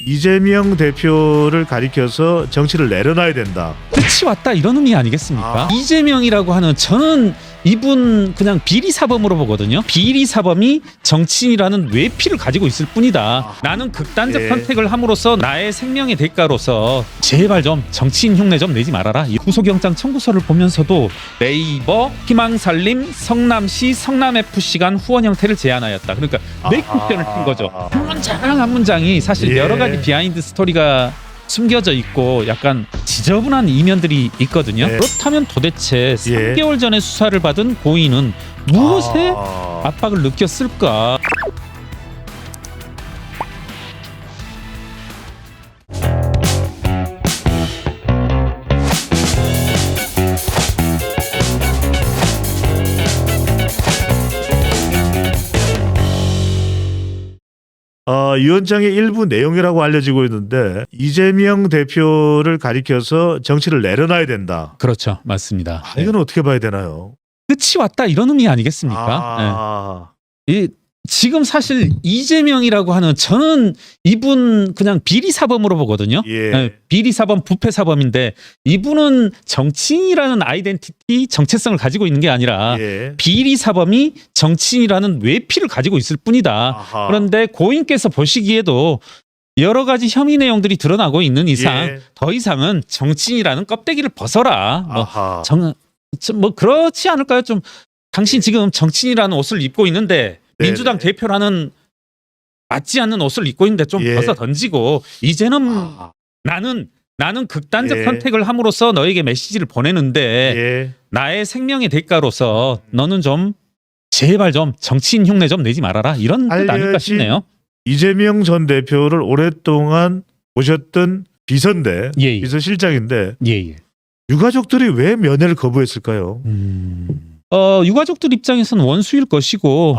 이재명 대표를 가리켜서 정치를 내려놔야 된다. 끝이 왔다 이런 의미 아니겠습니까? 이재명이라고 하는 저는 이분 그냥 비리사범으로 보거든요. 비리사범이 정치인이라는 외피를 가지고 있을 뿐이다. 나는 극단적 선택을 함으로써 나의 생명의 대가로서 제발 좀 정치인 흉내 좀 내지 말아라. 이 구속영장 청구서를 보면서도 네이버, 희망살림, 성남시, 성남FC 간 후원 형태를 제안하였다. 그러니까 내 쿠션을 친 거죠. 한 문장 한 문장이 사실 여러 가지 비하인드 스토리가 숨겨져 있고 약간 지저분한 이면들이 있거든요. 그렇다면 도대체 3개월 전에 수사를 받은 고인은 무엇에 압박을 느꼈을까? 위원장의 일부 내용이라고 알려지고 있는데 이재명 대표를 가리켜서 정치를 내려놔야 된다. 그렇죠. 맞습니다. 이건 어떻게 봐야 되나요? 끝이 왔다 이런 의미 아니겠습니까? 지금 사실 이재명이라고 하는 저는 이분 그냥 비리사범으로 보거든요. 비리사범, 부패사범인데 이분은 정치인이라는 아이덴티티, 정체성을 가지고 있는 게 아니라 비리사범이 정치인이라는 외피를 가지고 있을 뿐이다. 그런데 고인께서 보시기에도 여러 가지 혐의 내용들이 드러나고 있는 이상 더 이상은 정치인이라는 껍데기를 벗어라. 뭐 그렇지 않을까요? 좀 당신 지금 정치인이라는 옷을 입고 있는데 민주당 대표라는 맞지 않는 옷을 입고 있는데 좀 벗어 던지고 이제는 나는 극단적 선택을 함으로써 너에게 메시지를 보내는데 나의 생명의 대가로서 너는 좀 제발 좀 정치인 흉내 좀 내지 말아라 이런 뜻 아닐까 싶네요. 이재명 전 대표를 오랫동안 모셨던 비서인데 비서실장인데 유가족들이 왜 면회를 거부했을까요? 유가족들 입장에서는 원수일 것이고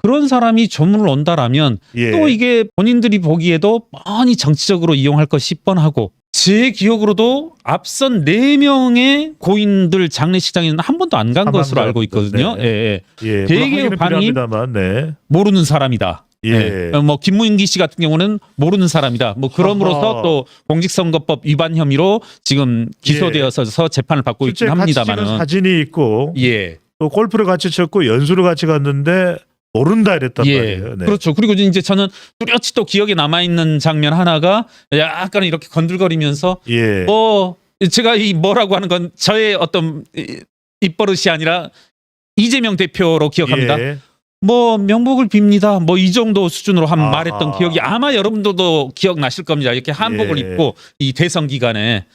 그런 사람이 조문을 온다라면 또 이게 본인들이 보기에도 뻔히 정치적으로 이용할 것이 뻔하고 제 기억으로도 앞선 4명의 고인들 장례식장에는 한 번도 안 간 것으로 알고 있거든요. 대개 반응이 모르는 사람이다. 뭐 김문기 씨 같은 경우는 모르는 사람이다. 뭐 그럼으로써 또 공직선거법 위반 혐의로 지금 기소되어서 재판을 받고 있긴 합니다만은 사진이 있고 또 골프를 같이 쳤고 연수를 같이 갔는데 모른다 이랬단 말이에요. 그렇죠. 그리고 이제 저는 뚜렷이 또 기억에 남아 있는 장면 하나가 약간 이렇게 건들거리면서 제가 이 뭐라고 하는 건 저의 어떤 입버릇이 아니라 이재명 대표로 기억합니다. 뭐 명복을 빕니다. 뭐 이 정도 수준으로 말했던 기억이 아마 여러분들도 기억나실 겁니다. 이렇게 한복을 입고 이 대선 기간에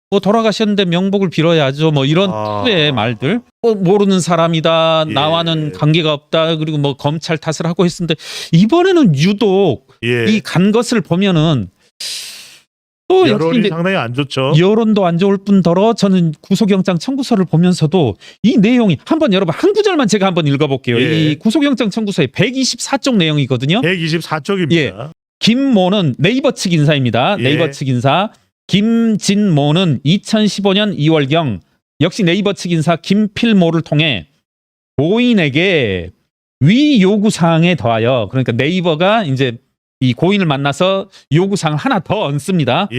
뭐 돌아가셨는데 명복을 빌어야죠. 뭐 이런 투의 말들. 모르는 사람이다. 나와는 관계가 없다. 그리고 뭐 검찰 탓을 하고 했는데 이번에는 유독 이 간 것을 보면은 또 여론이 상당히 안 좋죠. 여론도 안 좋을 뿐더러 저는 구속영장 청구서를 보면서도 이 내용이 한번 여러분 한 구절만 제가 한번 읽어볼게요. 이 구속영장 청구서에 124쪽 내용이거든요. 124쪽입니다. 김모는 네이버 측 인사입니다. 네이버 측 인사. 김진모는 2015년 2월경 역시 네이버 측 인사 김필모를 통해 고인에게 위 요구사항에 더하여 그러니까 네이버가 이제 이 고인을 만나서 요구사항 하나 더 얹습니다.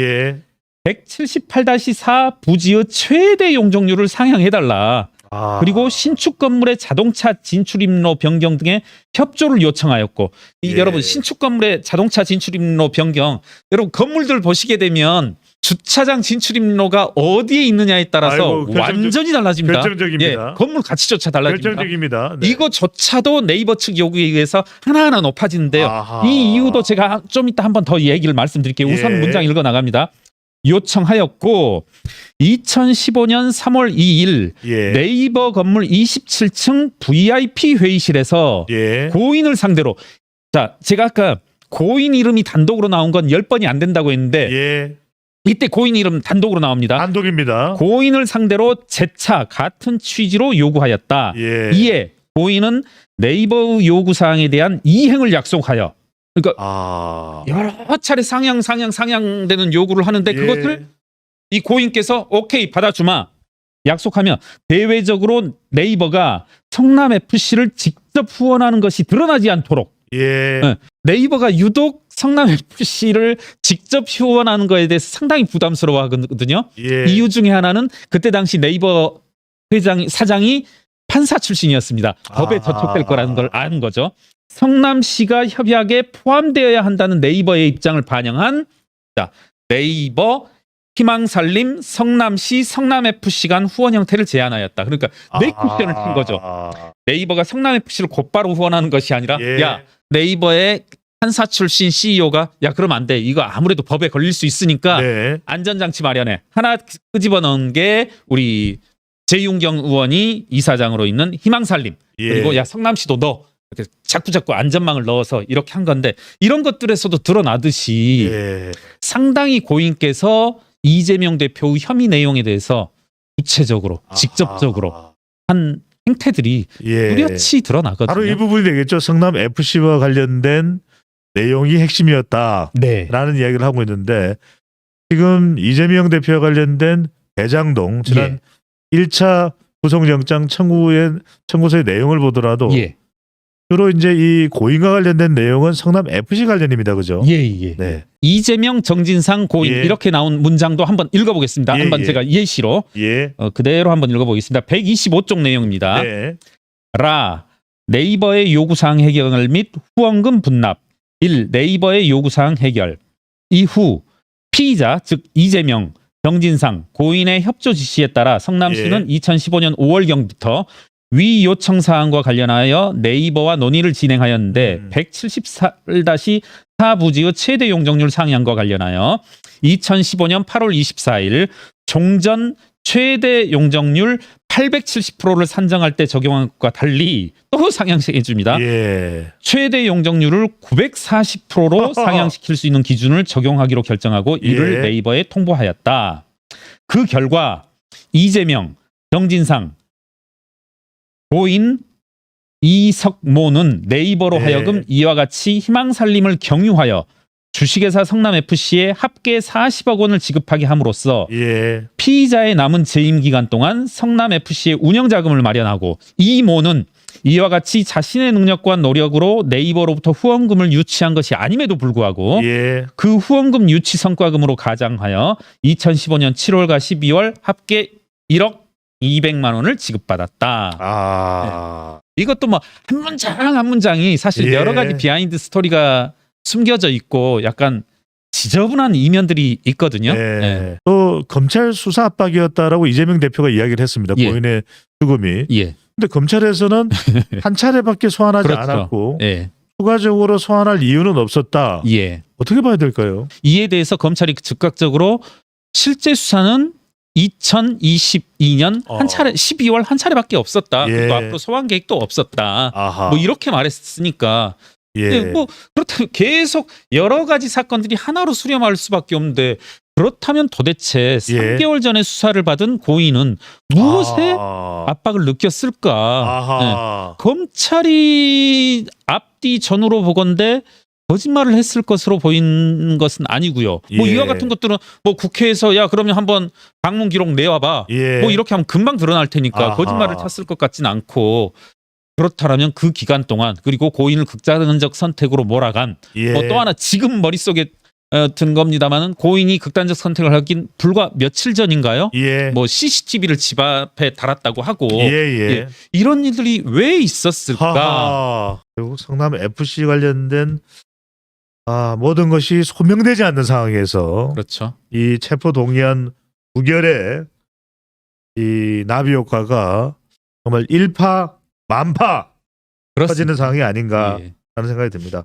178-4 부지의 최대 용적률을 상향해달라. 그리고 신축 건물의 자동차 진출입로 변경 등의 협조를 요청하였고 여러분 신축 건물의 자동차 진출입로 변경 여러분 건물들 보시게 되면 주차장 진출입로가 어디에 있느냐에 따라서 완전히 달라집니다. 결정적입니다. 건물 가치조차 달라집니다. 결정적입니다. 이거조차도 네이버 측 요구에 의해서 하나하나 높아지는데요. 이 이유도 제가 좀 이따 한번 더 얘기를 말씀드릴게요. 우선 문장 읽어 나갑니다. 요청하였고 2015년 3월 2일 네이버 건물 27층 VIP 회의실에서 고인을 상대로 제가 아까 고인 이름이 단독으로 나온 건 10번이 안 된다고 했는데 이때 고인 이름 단독으로 나옵니다. 단독입니다. 고인을 상대로 재차 같은 취지로 요구하였다. 이에 고인은 네이버 요구사항에 대한 이행을 약속하여 그러니까 여러 차례 상향되는 요구를 하는데 그것을 이 고인께서 오케이 받아주마 약속하며 대외적으로 네이버가 성남FC를 직접 후원하는 것이 드러나지 않도록 네이버가 유독 성남 FC를 직접 후원하는 거에 대해서 상당히 부담스러워하거든요. 예. 이유 중에 하나는 그때 당시 네이버 사장이 판사 출신이었습니다. 법에 저촉될 거라는 걸 아는 거죠. 성남시가 협약에 포함되어야 한다는 네이버의 입장을 반영한 네이버 희망살림 성남시 성남FC 간 후원 형태를 제안하였다. 그러니까 내 쿠션을 친 거죠. 네이버가 성남FC를 곧바로 후원하는 것이 아니라 예. 야 네이버의 판사 출신 CEO가 야 그럼 안 돼. 이거 아무래도 법에 걸릴 수 있으니까 네. 안전장치 마련해. 하나 끄집어 넣은 게 우리 재윤경 의원이 이사장으로 있는 희망살림. 예. 그리고 야 성남시도 넣어. 이렇게 자꾸 안전망을 넣어서 이렇게 한 건데 이런 것들에서도 드러나듯이 예. 상당히 고인께서 이재명 대표의 혐의 내용에 대해서 구체적으로 직접적으로 한 행태들이 예. 뚜렷이 드러나거든요. 바로 이 부분이 되겠죠. 성남 FC와 관련된 내용이 핵심이었다라는 네. 이야기를 하고 있는데 지금 이재명 대표와 관련된 대장동 지난 1차 구속영장 청구서의 내용을 보더라도 예. 주로 이제 이 고인과 관련된 내용은 성남 FC 관련입니다. 그죠? 예. 네. 이재명, 정진상, 고인 예. 이렇게 나온 문장도 한번 읽어보겠습니다. 예, 한번 예. 제가 예시로 예. 그대로 한번 읽어보겠습니다. 125쪽 내용입니다. 네. 라 네이버의 요구사항 해결 및 후원금 분납 1. 네이버의 요구사항 해결 이후 피의자 즉 이재명, 정진상, 고인의 협조 지시에 따라 성남시는 2015년 5월경부터 위 요청 사항과 관련하여 네이버와 논의를 진행하였는데 174 부지의 최대 용적률 상향과 관련하여 2015년 8월 24일 종전 최대 용적률 870%를 산정할 때 적용한 것과 달리 또 상향시켜 줍니다. 예. 최대 용적률을 940%로 상향시킬 수 있는 기준을 적용하기로 결정하고 이를 예. 네이버에 통보하였다. 그 결과 이재명, 정진상, 고인 이석모는 네이버로 네. 하여금 이와 같이 희망살림을 경유하여 주식회사 성남FC에 합계 40억 원을 지급하게 함으로써 예. 피의자의 남은 재임 기간 동안 성남FC의 운영자금을 마련하고 이모는 이와 같이 자신의 능력과 노력으로 네이버로부터 후원금을 유치한 것이 아님에도 불구하고 예. 그 후원금 유치 성과금으로 가장하여 2015년 7월과 12월 합계 1억 200만 원을 지급받았다. 이것도 뭐 한 문장 한 문장이 사실 예. 여러 가지 비하인드 스토리가 숨겨져 있고 약간 지저분한 이면들이 있거든요. 네. 또 검찰 수사 압박이었다라고 이재명 대표가 이야기를 했습니다. 예. 고인의 죽음이. 예. 근데 검찰에서는 한 차례밖에 소환하지 그렇죠. 않았고 예. 추가적으로 소환할 이유는 없었다. 예. 어떻게 봐야 될까요? 이에 대해서 검찰이 즉각적으로 실제 수사는 2022년 한 차례 12월 한 차례밖에 없었다. 예. 그리고 앞으로 소환 계획도 없었다. 아하. 뭐 이렇게 말했으니까 예. 뭐 그렇다면 계속 여러 가지 사건들이 하나로 수렴할 수밖에 없는데 그렇다면 도대체 3개월 전에 수사를 받은 고인은 무엇에 압박을 느꼈을까? 아하. 검찰이 앞뒤 전후로 보건대 거짓말을 했을 것으로 보이는 것은 아니고요. 뭐 예. 이와 같은 것들은 뭐 국회에서 야 그러면 한번 방문 기록 내와봐. 예. 뭐 이렇게 하면 금방 드러날 테니까 아하. 거짓말을 쳤을 것 같진 않고 그렇다면 그 기간 동안 그리고 고인을 극단적 선택으로 몰아간 예. 뭐 또 하나 지금 머릿속에 든 겁니다만은 고인이 극단적 선택을 하긴 불과 며칠 전인가요? 예. 뭐 CCTV를 집 앞에 달았다고 하고 예. 이런 일들이 왜 있었을까? 하하. 결국 성남 FC 관련된 모든 것이 소명되지 않는 상황에서 그렇죠. 이 체포 동의안 부결의 이 나비 효과가 정말 일파 만파 그렇습니다. 터지는 상황이 아닌가 예. 하는 생각이 듭니다.